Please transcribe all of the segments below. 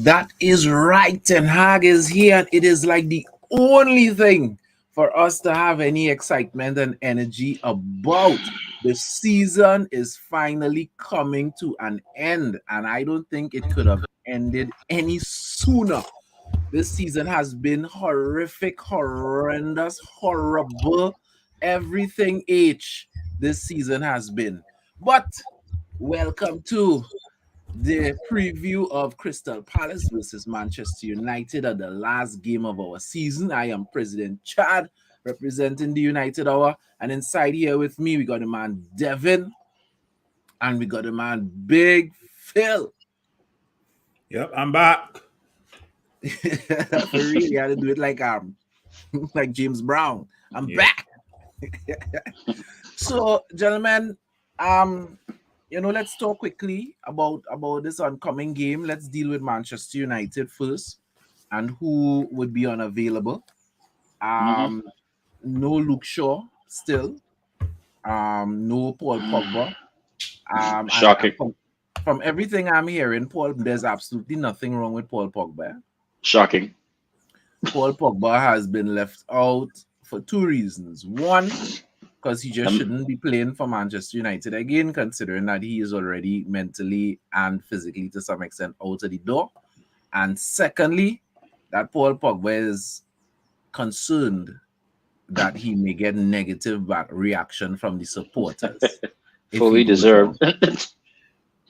That is right. Ten Hag is here. And it is like the only thing for us to have any excitement and energy about. The season is finally coming to an end, and I don't think it could have ended any sooner. This season has been horrific, horrendous, horrible, everything H this season has been. But welcome to the preview of Crystal Palace versus Manchester United at the last game of our season. I am President Chad, representing the United Hour. And inside here with me, we got the man Devin, and we got the man Big Phil. Yep, I'm back. For real, you had to do it like James Brown. I'm back. So, gentlemen, let's talk quickly about this oncoming game. Let's deal with Manchester United first, and who would be unavailable. No Luke Shaw still. No Paul Pogba. Shocking. From everything I'm hearing, Paul, there's absolutely nothing wrong with Paul Pogba. Shocking. Paul Pogba has been left out for two reasons. One, because he just shouldn't be playing for Manchester United again, considering that he is already mentally and physically to some extent out of the door. And secondly, that Paul Pogba is concerned that he may get negative back reaction from the supporters. Fully deserved.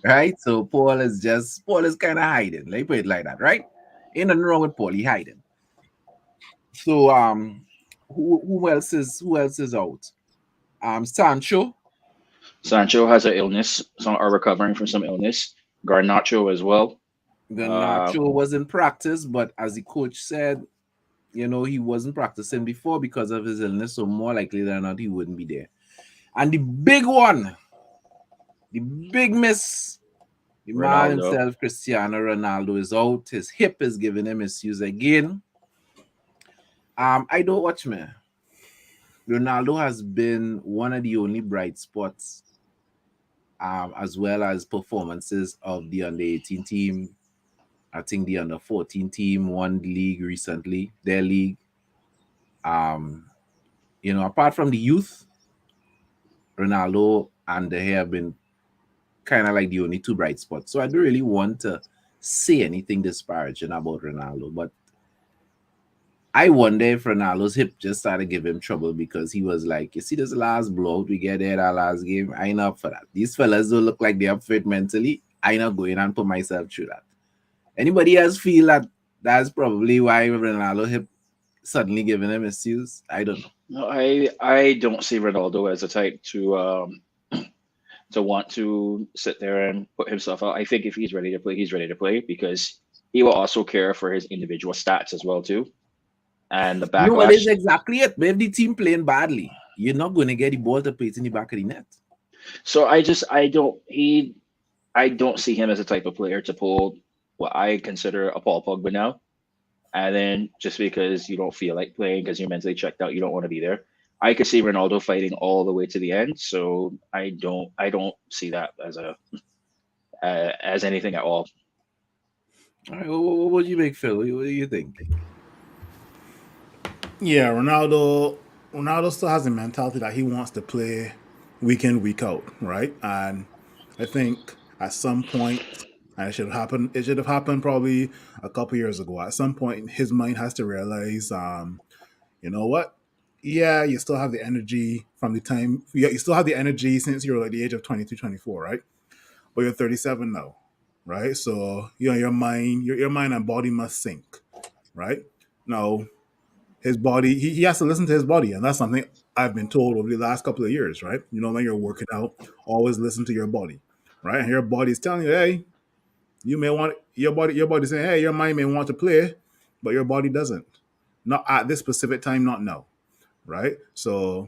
Right? So Paul is kind of hiding. Let me put it like that, right? Ain't nothing wrong with Paul, he hiding. So who else is out? Sancho. Sancho has an illness. Some are recovering from some illness. Garnacho as well. Garnacho was in practice, but as the coach said, he wasn't practicing before because of his illness, so more likely than not, he wouldn't be there. And the big one, the big miss, the man himself, Cristiano Ronaldo, is out. His hip is giving him issues again. I don't watch, man. Ronaldo has been one of the only bright spots, as well as performances of the under-18 team. I think the under-14 team won the league recently, their league. Apart from the youth, Ronaldo and De Gea have been kind of like the only two bright spots. So I don't really want to say anything disparaging about Ronaldo, but I wonder if Ronaldo's hip just started to give him trouble because he was like, you see this last blowout we get there that last game? I ain't up for that. These fellas don't look like they're up fit mentally. I ain't not going and put myself through that. Anybody else feel that that's probably why Ronaldo hip suddenly giving him issues? I don't know. No, I don't see Ronaldo as a type to want to sit there and put himself out. I think if he's ready to play, he's ready to play because he will also care for his individual stats as well too. And the backlash. No, it is exactly it. But if the team playing badly, you're not going to get the ball to play in the back of the net. So I don't see him as a type of player to pull what I consider a Paul Pogba now. And then just because you don't feel like playing because you're mentally checked out, you don't want to be there. I could see Ronaldo fighting all the way to the end. So I don't see that as anything at all. All right, what do you make, Phil? What do you think? Yeah, Ronaldo still has a mentality that he wants to play week in, week out, right? And I think at some point, and it should have happened probably a couple years ago. At some point, his mind has to realize, you know what? Yeah, you still have the energy from the time, you still have the energy since you're like the age of 22, 24, right? But you're 37 now, right? So, your mind and body must sync, right? Now, his body, he has to listen to his body, and that's something I've been told over the last couple of years, right? When you're working out, always listen to your body, right? And your body is telling you, hey, you may want your body saying, hey, your mind may want to play, but your body doesn't. Not at this specific time, not now, right? So,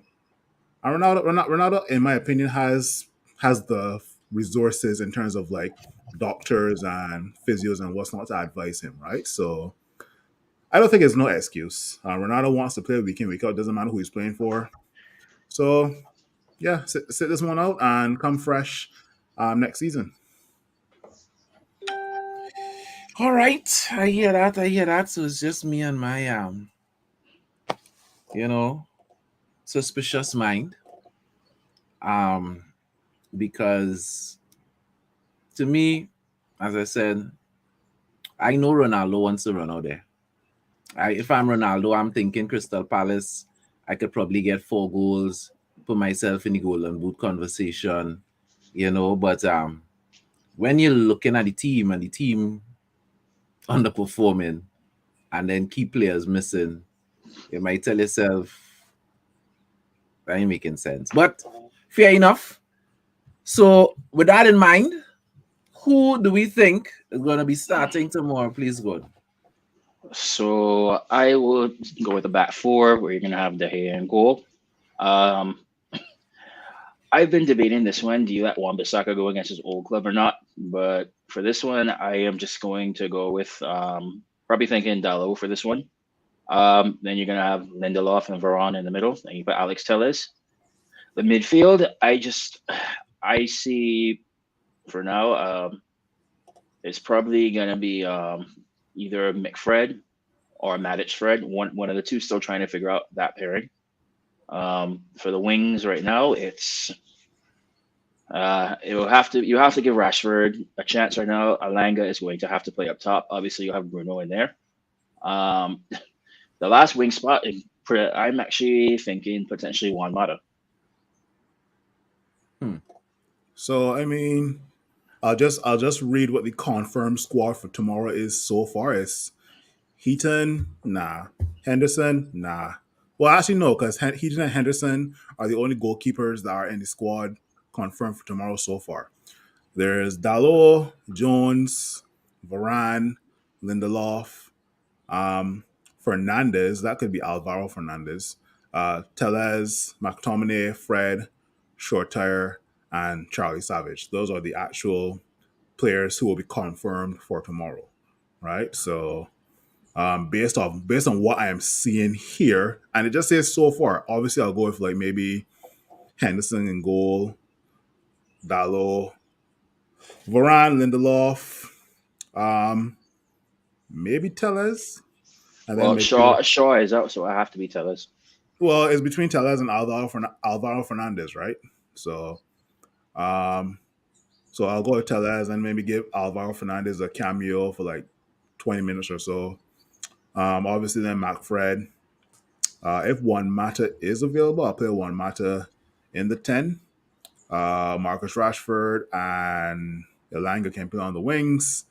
Ronaldo, in my opinion, has the resources in terms of like doctors and physios and what's not to advise him, right? So I don't think it's no excuse. Ronaldo wants to play week in, week out. Doesn't matter who he's playing for. So, yeah, sit this one out and come fresh next season. All right, I hear that. I hear that. So it's just me and my you know, suspicious mind. Um, because to me, as I said, I know Ronaldo wants to run out there. If I'm Ronaldo, I'm thinking Crystal Palace. I could probably get 4 goals, put myself in the golden boot conversation, But when you're looking at the team and the team underperforming, and then key players missing, you might tell yourself that ain't making sense. But fair enough. So with that in mind, who do we think is going to be starting tomorrow? Please, God. So I would go with the back four, where you're gonna have De Gea in goal. Um, I've been debating this one. Do you let Wan-Bissaka go against his old club or not? But for this one, I am just going to go with probably thinking Dalot for this one. Then you're gonna have Lindelof and Varane in the middle, and you put Alex Telles. The midfield, I see for now. It's probably gonna be either McFred or Matic Fred. One of the two. Still trying to figure out that pairing. For the wings right now, you have to give Rashford a chance right now. Alanga is going to have to play up top. Obviously, you have Bruno in there. Um, the last wing spot, I'm actually thinking potentially Juan Mata. So I mean, I'll just read what the confirmed squad for tomorrow is so far. It's Heaton, nah. Henderson, nah. Well, actually, no, because Heaton and Henderson are the only goalkeepers that are in the squad confirmed for tomorrow so far. There's Dalot, Jones, Varane, Lindelof, Fernandez. That could be Alvaro Fernandez. Tellez, McTominay, Fred, Shortire, and Charlie Savage. Those are the actual players who will be confirmed for tomorrow, right? So based on what I am seeing here, and it just says so far. Obviously, I'll go with like maybe Henderson in goal, Dalot, Varane, Lindelof, um, maybe Tellez, and then Well, midfield. Shaw is out, so I have to be Tellez. Well, it's between Tellez and Alvaro Fernandez, right? So, um, so I'll go with Tellez and maybe give Alvaro Fernandez a cameo for like 20 minutes or so. Obviously, then McFred. If Juan Mata is available, I'll play Juan Mata in the 10. Marcus Rashford and Elanga can play on the wings.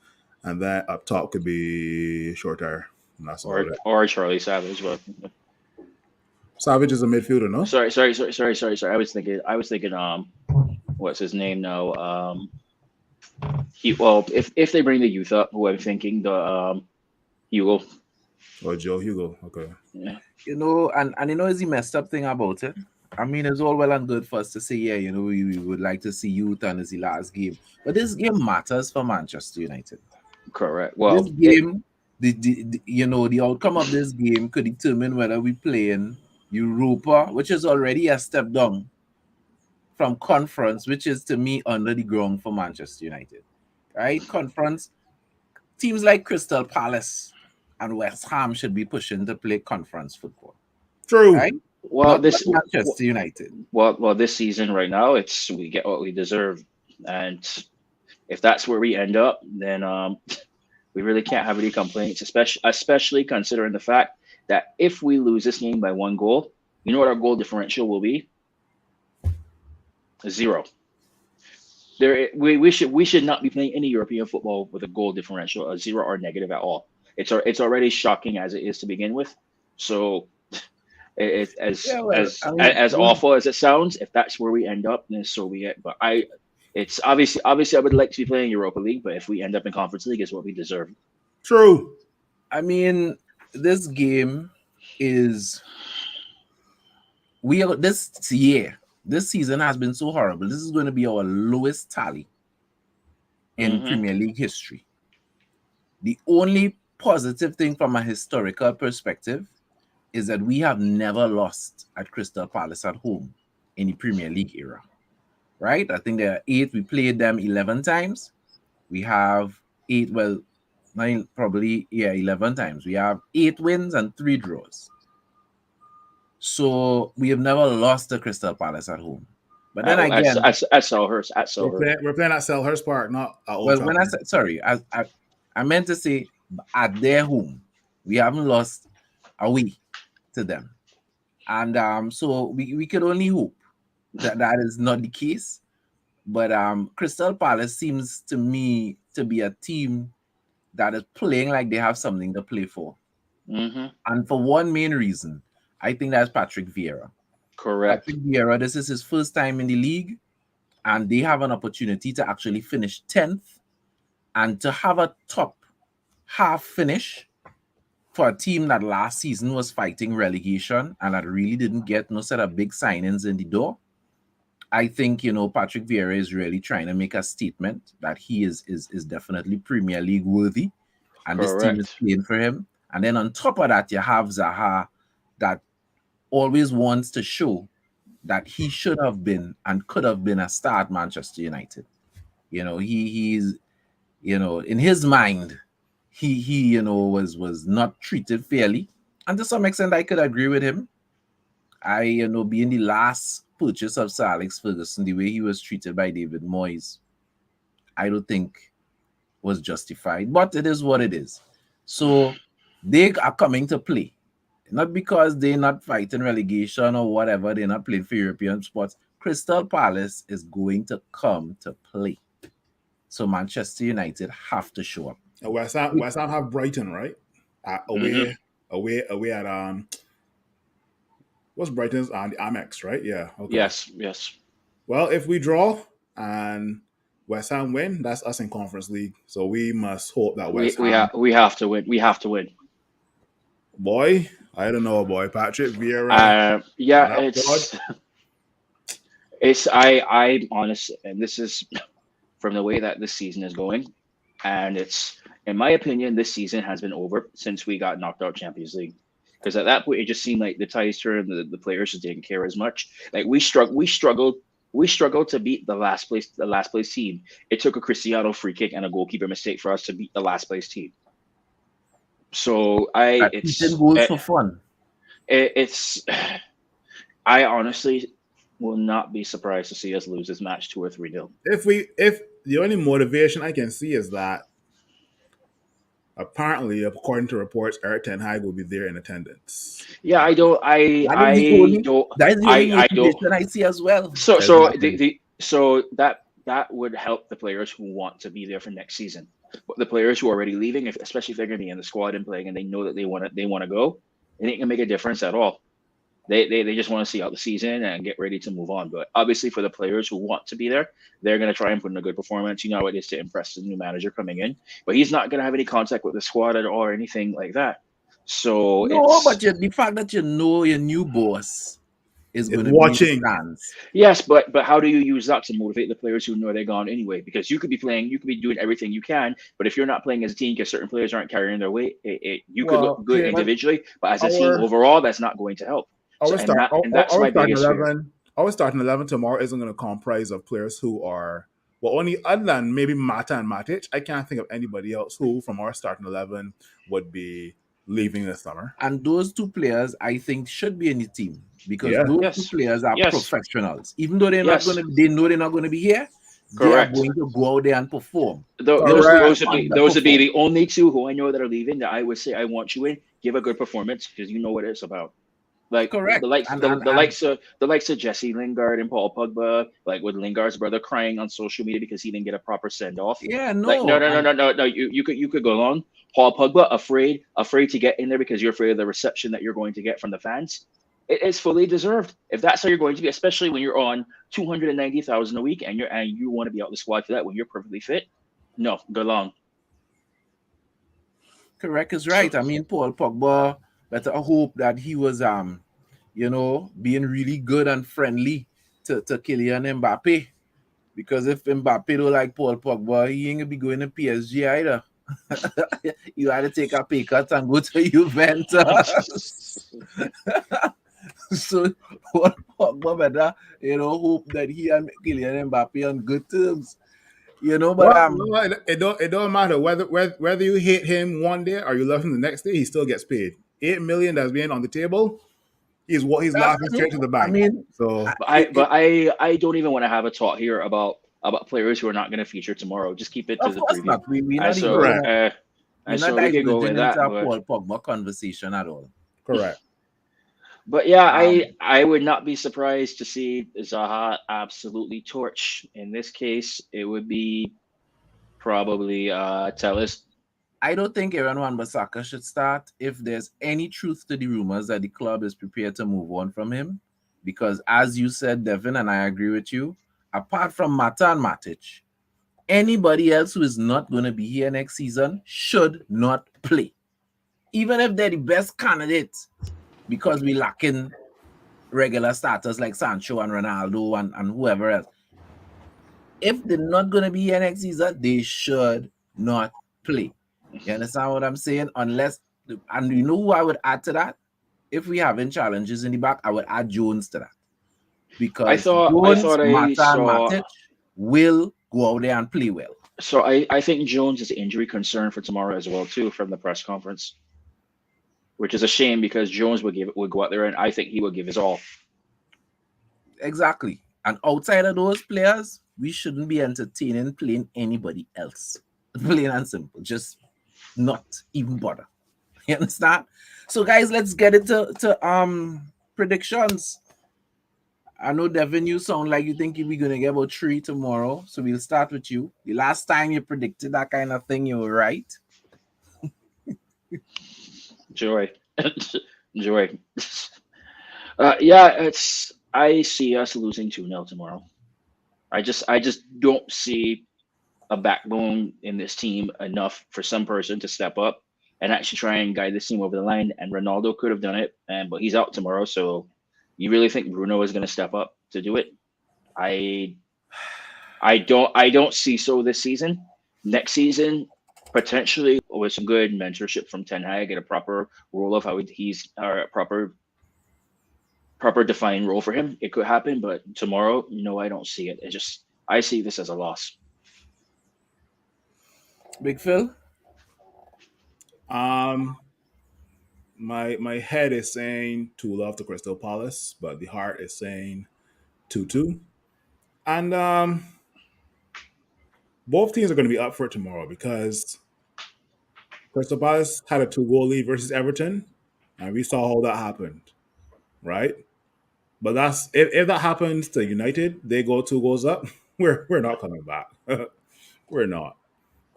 And then up top could be Shortire. And that's about it. Or Charlie Savage. But Savage is a midfielder, no? sorry. I was thinking. What's his name now? If they bring the youth up, who I'm thinking the Hugo. Or Joe Hugo. Okay. Yeah. And is the messed up thing about it? I mean, it's all well and good for us to say, yeah, we would like to see youth and it's the last game. But this game matters for Manchester United. Correct. Well, This game, the outcome of this game could determine whether we play in Europa, which is already a step down from conference, which is to me under the ground for Manchester United. Right? Conference, teams like Crystal Palace and West Ham should be pushing to play conference football. True. Right? well, Not Manchester United. well, this season right now, we get what we deserve, and if that's where we end up, then we really can't have any complaints, especially considering the fact that if we lose this game by 1 goal, you know what our goal differential will be? 0. We should not be playing any European football with a goal differential of 0 or negative at all. It's already shocking as it is to begin with. So as awful as it sounds, if that's where we end up, then so be it. But it's obviously I would like to be playing Europa League, but if we end up in Conference League, it's what we deserve. True. I mean, this game is this season has been so horrible. This is going to be our lowest tally in Premier League history. The only positive thing from a historical perspective is that we have never lost at Crystal Palace at home in the Premier League era. Right? I think there are 8. We played them 11 times. We have 8. Well, probably 11 times. We have 8 wins and 3 draws. So we have never lost to Crystal Palace at home. But then At again, Selhurst, at Selhurst. We're playing at Selhurst Park, not at Old well, when I Trafford. said sorry, I meant to say at their home, we haven't lost away to them, and so we could only hope that that is not the case. But Crystal Palace seems to me to be a team that is playing like they have something to play for, and for one main reason, I think that's Patrick Vieira. Correct. Patrick Vieira, this is his first time in the league, and they have an opportunity to actually finish 10th and to have a top half finish for a team that last season was fighting relegation and that really didn't get no set of big signings in the door. I think, Patrick Vieira is really trying to make a statement that he is definitely Premier League worthy, and this team is playing for him. And then on top of that, you have Zaha that always wants to show that he should have been and could have been a star at Manchester United. He's in his mind, he was not treated fairly, and to some extent I could agree with him. Being the last purchase of Sir Alex Ferguson, the way he was treated by David Moyes, I don't think was justified, but it is what it is. So they are coming to play, not because they're not fighting relegation or whatever, they're not playing for European spots. Crystal Palace is going to come to play. So Manchester United have to show up. West Ham have Brighton, right? Away at what's Brighton's on the Amex, right? Yeah. Okay. Yes. Well, if we draw and West Ham win, that's us in Conference League. So we must hope that we have to win. We have to win. Boy, I don't know, boy. Patrick Vieira. I'm honest, and this is from the way that this season is going, and it's, in my opinion, this season has been over since we got knocked out Champions League. Because at that point, it just seemed like the ties turned, the players just didn't care as much. Like we struggled to beat the last place team. It took a Cristiano free kick and a goalkeeper mistake for us to beat the last place team. So it's goals for fun. I honestly will not be surprised to see us lose this match 2 or 3-0. If the only motivation I can see is that apparently, according to reports, Erik ten Hag will be there in attendance. Yeah, I don't. That is the only motivation I see as well. So that would help the players who want to be there for next season. But the players who are already leaving, especially if they're going to be in the squad and playing, and they know that they want to go, it ain't gonna make a difference at all. They just want to see out the season and get ready to move on. But obviously, for the players who want to be there, they're going to try and put in a good performance. You know how it is to impress the new manager coming in, but he's not going to have any contact with the squad at all or anything like that. So but the fact that your new boss is going to watching. Yes, but how do you use that to motivate the players who know they're gone anyway? Because you could be playing, you could be doing everything you can, but if you're not playing as a team because certain players aren't carrying their weight, you could look good individually, but as a team overall, that's not going to help. Our starting 11 tomorrow isn't going to comprise of players who are, well, only other than maybe Mata and Matic. I can't think of anybody else who from our starting 11 would be leaving this summer. And those 2 players, I think, should be in the team because those 2 players are professionals. Even though they know they're not going to be here, correct, they are going to go out there and perform. Those would be the only 2 who I know that are leaving that I would say I want you in. Give a good performance because you know what it's about. Like correct. The likes of Jesse Lingard and Paul Pogba, like with Lingard's brother crying on social media because he didn't get a proper send off. Yeah, no. Like, no. You could go on. Paul Pogba afraid to get in there because you're afraid of the reception that you're going to get from the fans. It's fully deserved. If that's how you're going to be, especially when you're on 290,000 a week and you want to be out the squad for that when you're perfectly fit. No, go long. Correct is right. I mean, Paul Pogba. Better hope that he was, being really good and friendly to Kylian Mbappe. Because if Mbappe don't like Paul Pogba, he ain't going to be going to PSG either. You had to take a pay cut and go to Juventus. So Paul Pogba better, hope that he and Kylian Mbappe on good terms. you know. But Well, it don't matter whether you hate him one day or you love him the next day. He still gets paid. $8 million that's being on the table. He's that's laughing true. straight to the I bank. mean, So But it, it, I don't even want to have a talk here about players who are not going to feature tomorrow. Just keep it to of the course preview. not. We're And not even so correct, gonna. We're and not so we could go with diverging into that. a Paul Pogba conversation at all. correct. But yeah, Um, I would not be surprised to see Zaha absolutely torch. In this case, it would be probably Tellus. I don't think Aaron Wan-Bissaka should start if there's any truth to the rumors that the club is prepared to move on from him. Because as you said, Devin, and I agree with you, apart from Mata and Matic, anybody else who is not going to be here next season should not play. Even if they're the best candidates, because we lacking regular starters like Sancho and Ronaldo and whoever else. If they're not going to be here next season, they should not play. You understand what I'm saying? Unless, and you know who I would add to that? If we having challenges in the back, I would add Jones to that. Because I Jones, thought I Mata, and saw. Matic will go out there and play well. So I think Jones is an injury concern for tomorrow as well too from the press conference, which is a shame because Jones would go out there and I think he would give his all. Exactly. And outside of those players, we shouldn't be entertaining playing anybody else. Plain and simple. Just not even bother. You understand? So guys, let's get into predictions. I know Devin, you sound like you think we're gonna get about 3 tomorrow. So we'll start with you. The last time you predicted that kind of thing, you were right. Joy. Joy. Yeah, I see us losing 2-0 tomorrow. I just don't see a backbone in this team enough for some person to step up and actually try and guide this team over the line. And Ronaldo could have done it, but he's out tomorrow. So you really think Bruno is going to step up to do it? I don't see so this season. Next season, potentially with some good mentorship from Ten Hag and a proper role of how he's a proper defined role for him, it could happen. But tomorrow, no, I don't see it. I see this as a loss. Big Phil? My head is saying 2-0 to Crystal Palace, but the heart is saying 2-2. And both teams are going to be up for it tomorrow because Crystal Palace had a 2-goal lead versus Everton, and we saw how that happened, right? But that's if that happens to United, they go 2 goals up. We're not coming back. We're not,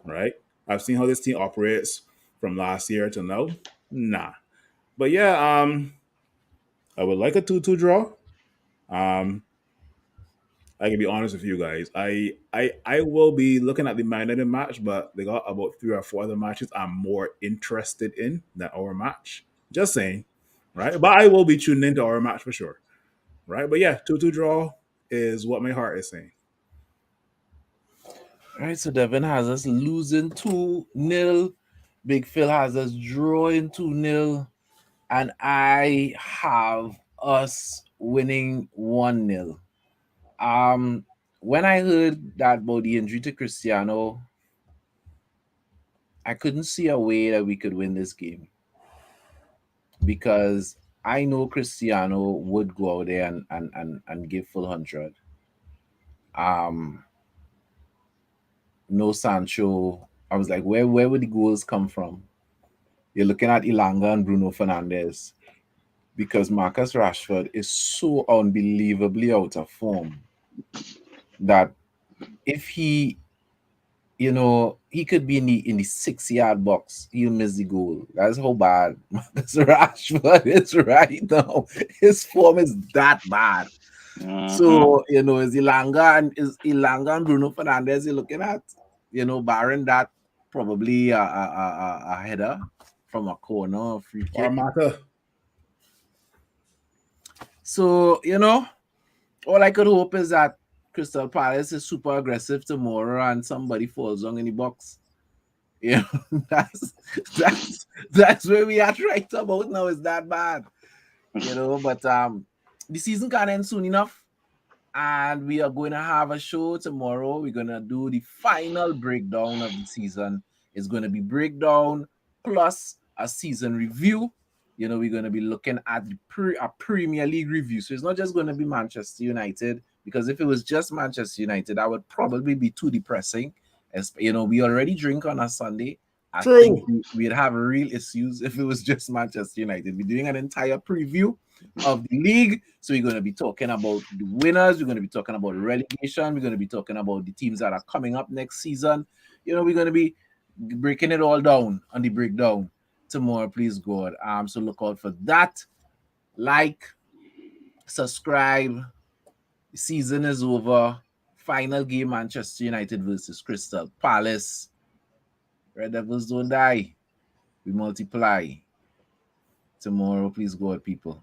right? I've seen how this team operates from last year to now. Nah. But yeah, I would like a 2-2 draw. Um, I can be honest with you guys. I will be looking at the Man United match, but they got about 3 or 4 other matches I'm more interested in than our match. Just saying, right? But I will be tuning into our match for sure, right? But yeah, 2-2 draw is what my heart is saying. All right, so Devin has us losing 2-0. Big Phil has us drawing 2-0. And I have us winning 1-0. When I heard that about the injury to Cristiano, I couldn't see a way that we could win this game because I know Cristiano would go out there and give full 100. No Sancho. I was like, where would the goals come from? You're looking at Ilanga and Bruno Fernandes because Marcus Rashford is so unbelievably out of form that if he, he could be in the 6-yard box, he'll miss the goal. That's how bad Marcus Rashford is right now. His form is that bad. So, is Ilanga and Bruno Fernandes you're looking at, barring that probably a header from a corner, a free kick. Or Mata. So, all I could hope is that Crystal Palace is super aggressive tomorrow and somebody falls down in the box. That's where we are right about now. Is that bad? But the season can't end soon enough. And we are going to have a show tomorrow. We're going to do the final breakdown of the season. It's going to be breakdown plus a season review. You know, we're going to be looking at a Premier League review. So it's not just going to be Manchester United, because if it was just Manchester United, that would probably be too depressing. As you know, we already drink on a Sunday. I True. think we'd have real issues if it was just Manchester United. We're doing an entire preview of the league. So we're going to be talking about the winners. We're going to be talking about relegation. We're going to be talking about the teams that are coming up next season. You know, we're going to be breaking it all down on the breakdown tomorrow, please God. So look out for that. Like, subscribe. The season is over. Final game, Manchester United versus Crystal Palace. Red Devils don't die. We multiply. Tomorrow, please God, people.